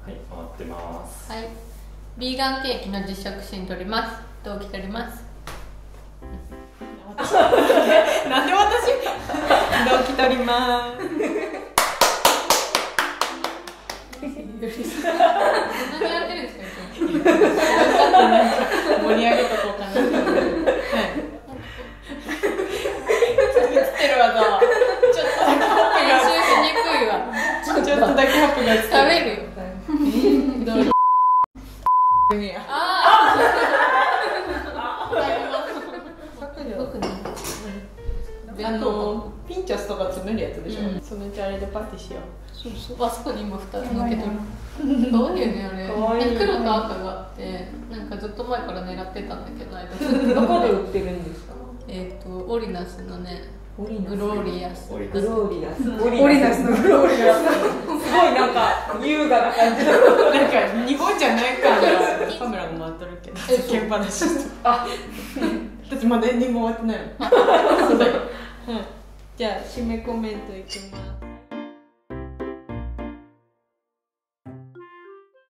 はい、回ってます。はい。ビーガンケーキの実食シーン撮ります。同期撮ります。なんで私同期取ります。何やってるんですか？盛り上げとこうかな。はい。映ってるわぞ。ちょっとだけハッピーが。練習しにくいわ。ちょっとだけハッピーが映ってる。食べるよ。どうぞ。ピンチョスとか詰めるやつでしょ、そのうちあれでパティしよう。そうそう、あそこに今2つのけてる。どういうね、あれ。かわいい。黒と赤があって、なんかずっと前から狙ってたんだけど、どこで売ってるんですか？オリナスのね、グローリアス。オリナスのグローリアス。すごいなんか優雅な感じの。なんか日本じゃない感じ。カメラが回ってるけど。世間話して。あ、私まだエンディング終わってないの。そうだよ。じゃあ締めコメントいきます。